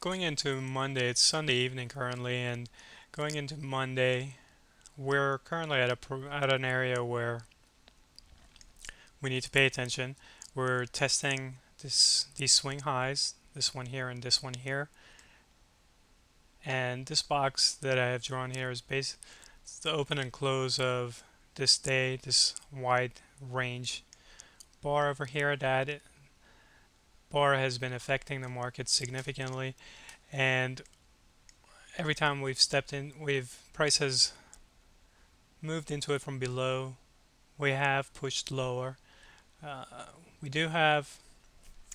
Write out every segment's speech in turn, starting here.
going into Monday, it's Sunday evening currently, and going into Monday, we're currently at an area where we need to pay attention. We're testing these swing highs, this one here and this one here, and this box that I have drawn here is it's the open and close of this day, this wide range bar over here. That bar has been affecting the market significantly, and every time we've stepped in, we've price has moved into it from below. We have pushed lower. Uh, we do have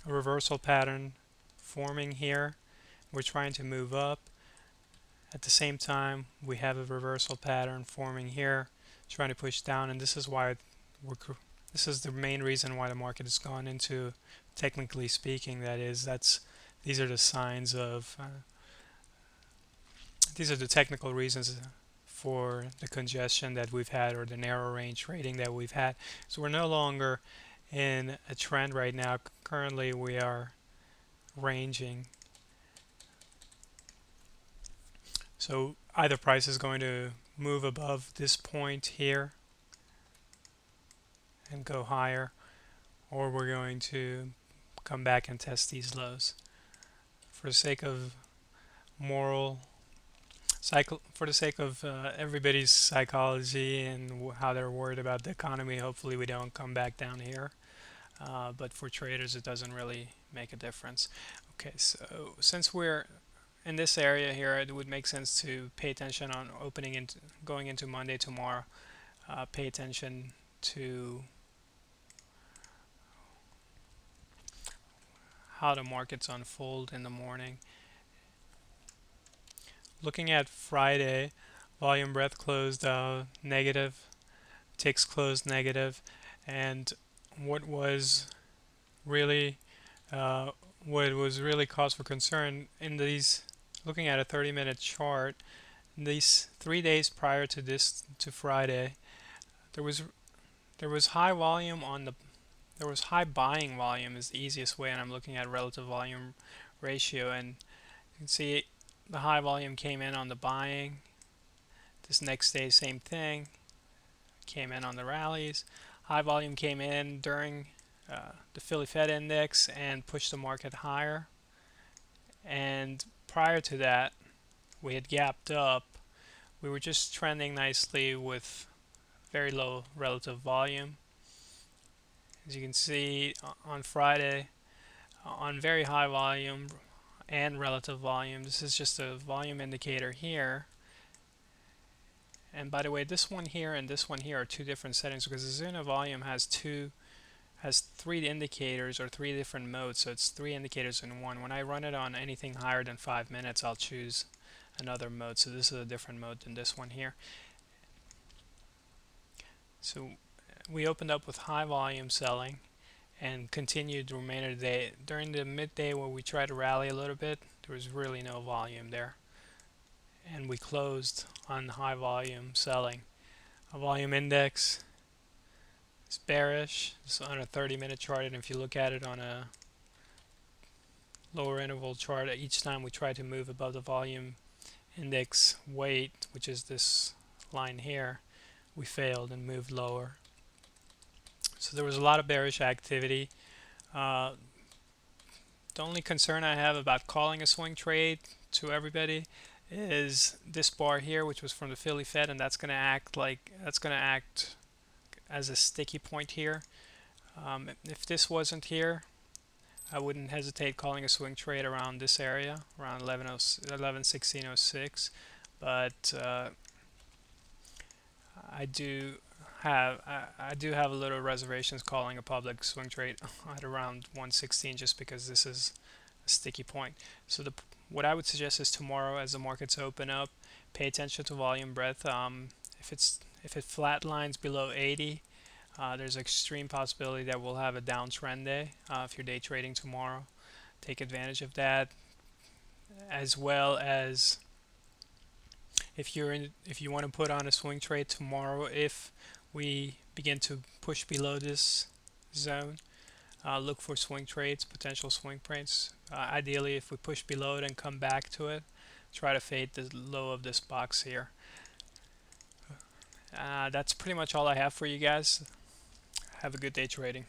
a reversal pattern forming here. We're trying to move up. At the same time, we have a reversal pattern forming here, trying to push down, and this is why this is the main reason why the market has gone into, technically speaking, these are the signs of these are the technical reasons for the congestion that we've had, or the narrow range trading that we've had. So we're no longer in a trend right now. Currently we are ranging. So either price is going to move above this point here and go higher, or we're going to come back and test these lows. For the sake of moral for the sake of everybody's psychology and how they're worried about the economy, hopefully we don't come back down here. But for traders, it doesn't really make a difference. Okay, so since we're in this area here, it would make sense to pay attention on opening into going into Monday tomorrow. Pay attention to how the markets unfold in the morning. Looking at Friday, volume breadth closed negative, ticks closed negative, and what was really uh, what was really cause for concern in these, looking at a 30-minute chart, these 3 days prior to this, to Friday, there was there was high volume on the there was high buying volume is the easiest way, and I'm looking at relative volume ratio, and you can see the high volume came in on the buying. This next day, same thing, came in on the rallies. High volume came in during the Philly Fed index and pushed the market higher. And prior to that, we had gapped up. We were just trending nicely with very low relative volume. As you can see on Friday, on very high volume and relative volume, this is just a volume indicator here. And by the way, this one here and this one here are two different settings, because the Zuna volume has three indicators, or three different modes, so it's three indicators in one. When I run it on anything higher than 5 minutes, I'll choose another mode. So this is a different mode than this one here. So we opened up with high volume selling and continued the remainder of the day. During the midday where we tried to rally a little bit, there was really no volume there, and we closed on high volume selling. A volume index is bearish. It's on a 30-minute chart, and if you look at it on a lower interval chart, each time we try to move above the volume index weight, which is this line here, we failed and moved lower. So there was a lot of bearish activity. The only concern I have about calling a swing trade to everybody is this bar here, which was from the Philly Fed, and that's going to act as a sticky point here. If this wasn't here, I wouldn't hesitate calling a swing trade around this area, around 11:16:06. But I do I do have a little reservations calling a public swing trade at around 116, just because this is a sticky point. So what I would suggest is tomorrow, as the markets open up, pay attention to volume breadth. If it flatlines below 80, there's an extreme possibility that we'll have a downtrend day. If you're day trading tomorrow, take advantage of that, as well as if you want to put on a swing trade tomorrow, if we begin to push below this zone, Look for swing trades, potential swing trades. Ideally, if we push below it and come back to it, try to fade the low of this box here. That's pretty much all I have for you guys. Have a good day trading.